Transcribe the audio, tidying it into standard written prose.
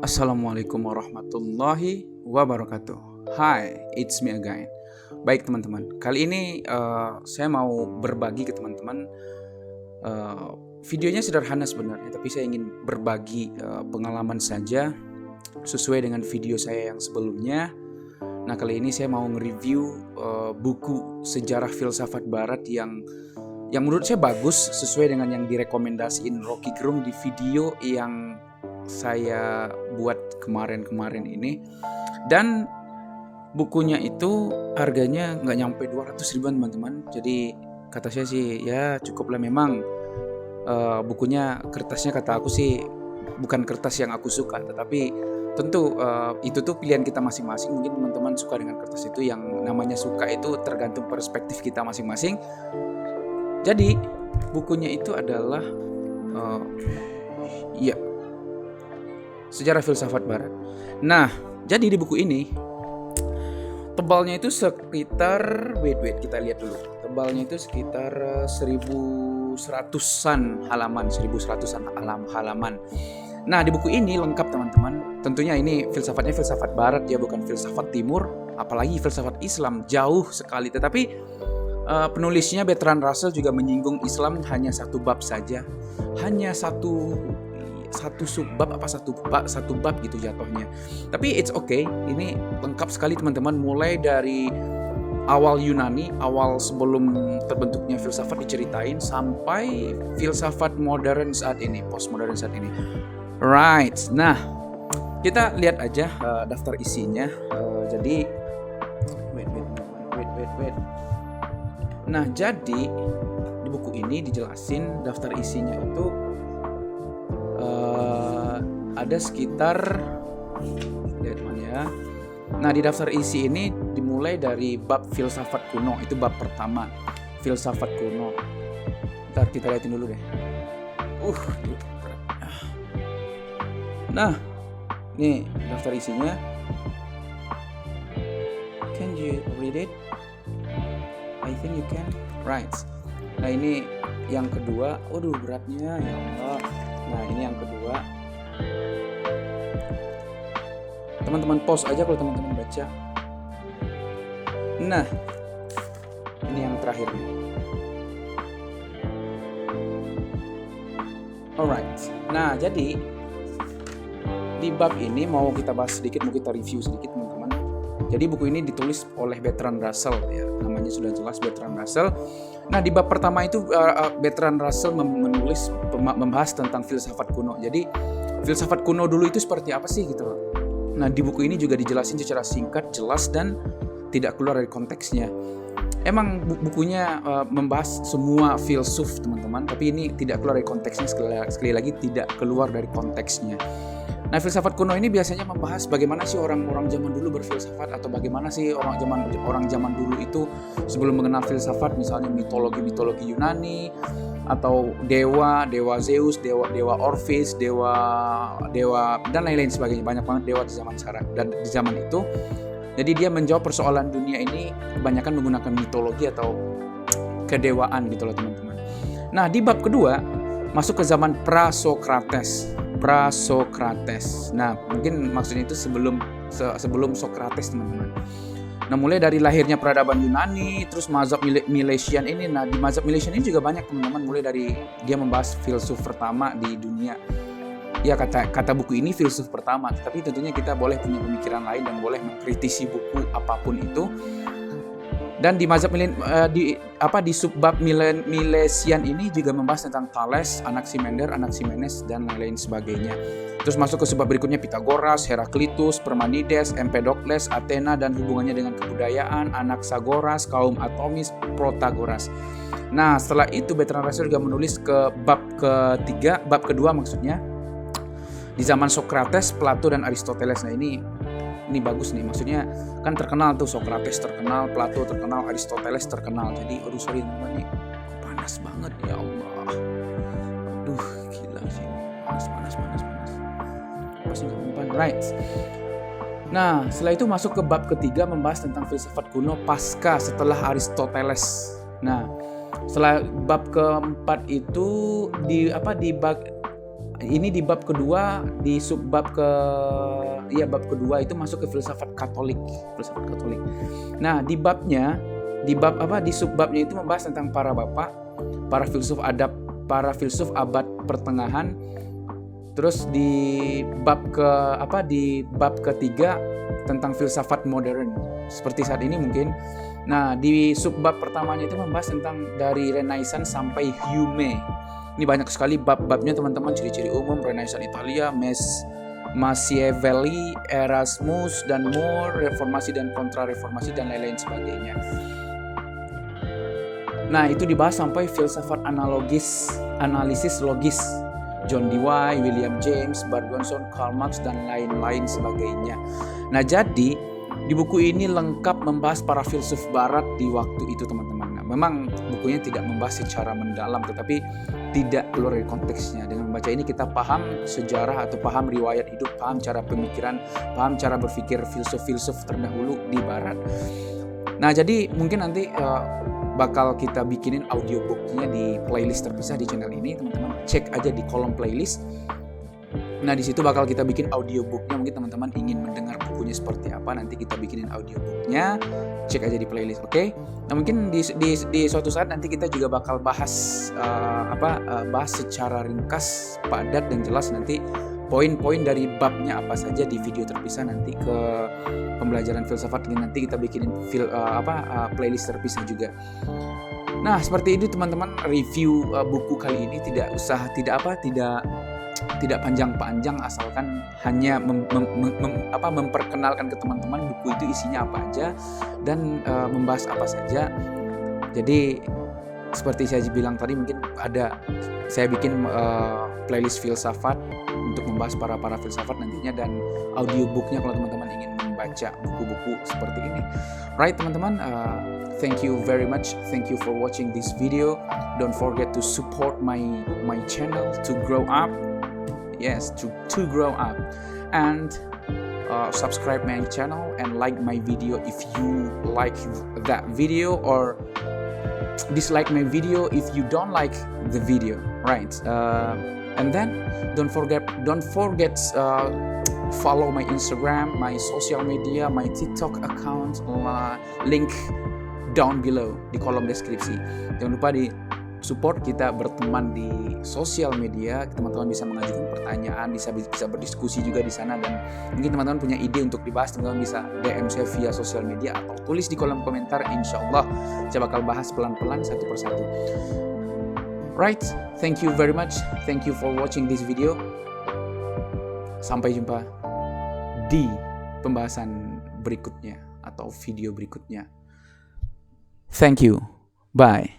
Assalamualaikum warahmatullahi wabarakatuh. Hi, it's me again. Baik teman-teman, kali ini saya mau berbagi ke teman-teman. eh, Videonya sederhana sebenarnya, tapi saya ingin berbagi pengalaman saja sesuai dengan video saya yang sebelumnya. Nah, kali ini saya mau nge-review buku sejarah filsafat barat yang menurut saya bagus, sesuai dengan yang direkomendasiin Rocky Gerung di video yang saya buat kemarin-kemarin ini. Dan bukunya itu harganya nggak nyampe 200 ribuan teman-teman. Jadi kata saya sih ya cukup lah. Memang bukunya, kertasnya kata aku sih bukan kertas yang aku suka, tetapi tentu itu tuh pilihan kita masing-masing. Mungkin teman-teman suka dengan kertas itu, yang namanya suka itu tergantung perspektif kita masing-masing. Jadi bukunya itu adalah Sejarah Filsafat Barat. Nah, jadi di buku ini tebalnya itu sekitar kita lihat dulu. Tebalnya itu sekitar 1100-an halaman, 1100-an halaman. Nah, di buku ini lengkap teman-teman. Tentunya ini filsafatnya filsafat barat ya, bukan filsafat timur, apalagi filsafat Islam, jauh sekali. Tetapi penulisnya Bertrand Russell juga menyinggung Islam hanya satu bab saja. Hanya satu subbab apa satu bab gitu jatuhnya. Tapi it's okay, ini lengkap sekali teman-teman, mulai dari awal Yunani, awal sebelum terbentuknya filsafat diceritain, sampai filsafat modern saat ini, postmodern saat ini. Right. Nah, kita lihat aja daftar isinya. Jadi wait. Nah, jadi di buku ini dijelasin daftar isinya itu ada sekitar, lihat mana ya. Nah, di daftar isi ini dimulai dari bab filsafat kuno, itu bab pertama, filsafat kuno. Ntar kita lihatin dulu deh. Nah, nih daftar isinya. Can you read it? I think you can. Right. Nah, ini yang kedua. Waduh, beratnya ya Allah. Nah, ini yang kedua. Teman-teman pause aja kalau teman-teman baca. Nah, ini yang terakhir nih. Alright. Nah, jadi di bab ini mau kita bahas sedikit, mau kita review sedikit teman-teman. Jadi buku ini ditulis oleh Bertrand Russell ya, namanya sudah jelas Bertrand Russell. Nah, di bab pertama itu Bertrand Russell membahas tentang filsafat kuno. Jadi filsafat kuno dulu itu seperti apa sih gitu loh. Nah, di buku ini juga dijelasin secara singkat, jelas, dan tidak keluar dari konteksnya. Emang bukunya membahas semua filsuf teman-teman, tapi ini tidak keluar dari konteksnya, sekali lagi tidak keluar dari konteksnya. Nah, filsafat kuno ini biasanya membahas bagaimana sih orang-orang zaman dulu berfilsafat, atau bagaimana sih orang zaman dulu itu sebelum mengenal filsafat, misalnya mitologi Yunani, atau dewa Zeus, dewa Orpheus, dewa dan lain-lain sebagainya. Banyak banget dewa di zaman sekarang dan di zaman itu. Jadi dia menjawab persoalan dunia ini kebanyakan menggunakan mitologi atau kedewaan gitu loh teman-teman. Nah, di bab kedua masuk ke zaman Prasokrates. Nah, mungkin maksudnya itu sebelum Sokrates teman-teman. Nah, mulai dari lahirnya peradaban Yunani, terus mazhab Milesian ini. Nah, di mazhab Milesian ini juga banyak teman-teman, mulai dari dia membahas filsuf pertama di dunia. Ya, kata buku ini filsuf pertama, tapi tentunya kita boleh punya pemikiran lain dan boleh mengkritisi buku apapun itu. Dan di mazhab di subbab Milesian ini juga membahas tentang Thales, Anaximenes dan lain-lain sebagainya. Terus masuk ke subbab berikutnya Pythagoras, Heraklitus, Parmenides, Empedokles, Athena dan hubungannya dengan kebudayaan, Anaxagoras, kaum Atomis, Protagoras. Nah, setelah itu Bertrand Russell juga menulis ke bab kedua maksudnya, di zaman Sokrates, Plato dan Aristoteles. Nah, ini bagus nih, maksudnya kan terkenal tuh, Sokrates terkenal, Plato terkenal, Aristoteles terkenal. Jadi sorry teman-teman, nih panas banget ya Allah. Aduh, gila sih, panas. Pasti nggak mempan, right? Nah, setelah itu masuk ke bab ketiga, membahas tentang filsafat kuno pasca setelah Aristoteles. Nah, setelah bab keempat itu di bab ini di bab kedua, di subbab bab kedua itu masuk ke filsafat Katolik. Nah, di subbabnya itu membahas tentang para bapak, para filsuf abad pertengahan. Terus di bab ketiga tentang filsafat modern seperti saat ini mungkin. Nah, di subbab pertamanya itu membahas tentang dari Renaissance sampai Hume. Ini banyak sekali bab-babnya teman-teman, ciri-ciri umum Renaissance Italia, Machiavelli, Erasmus dan More, reformasi dan kontra-reformasi dan lain-lain sebagainya. Nah, itu dibahas sampai filsafat analisis logis, John Dewey, William James, Bergson, Karl Marx dan lain-lain sebagainya. Nah, jadi di buku ini lengkap membahas para filsuf barat di waktu itu teman-teman. Nah, memang bukunya tidak membahas secara mendalam, tetapi tidak keluar dari konteksnya. Dengan membaca ini kita paham sejarah atau paham riwayat hidup, paham cara pemikiran, paham cara berpikir filsuf-filsuf terdahulu di barat. Nah, jadi mungkin nanti bakal kita bikinin audiobooknya di playlist terpisah di channel ini, teman-teman. Cek aja di kolom playlist. Nah, di situ bakal kita bikin audiobooknya. Mungkin teman-teman ingin mendengar bukunya seperti apa, nanti kita bikinin audiobooknya. Cek aja di playlist, oke? Nah, mungkin di suatu saat nanti kita juga bakal bahas bahas secara ringkas, padat dan jelas nanti poin-poin dari babnya apa saja di video terpisah nanti ke pembelajaran filsafat. Nanti kita bikinin playlist terpisah juga. Nah, seperti itu teman-teman review buku kali ini. Tidak panjang-panjang, asalkan hanya memperkenalkan ke teman-teman buku itu isinya apa aja dan membahas apa saja. Jadi seperti saya bilang tadi, mungkin saya bikin playlist filsafat untuk membahas para filsafat nantinya, dan audiobooknya kalau teman-teman ingin membaca buku-buku seperti ini. Right teman-teman, thank you very much. Thank you for watching this video. Don't forget to support my channel to grow up. Yes, to grow up, and subscribe my channel and like my video if you like that video, or dislike my video if you don't like the video, right? And then don't forget follow my Instagram, my social media, my TikTok account, link down below di kolom deskripsi. Jangan lupa di support kita berteman di sosial media. Teman-teman bisa mengajukan pertanyaan, bisa berdiskusi juga di sana, dan mungkin teman-teman punya ide untuk dibahas, teman-teman bisa DM saya via sosial media atau tulis di kolom komentar. Insyaallah saya bakal bahas pelan-pelan satu persatu. Right, thank you very much. Thank you for watching this video. Sampai jumpa di pembahasan berikutnya atau video berikutnya. Thank you. Bye.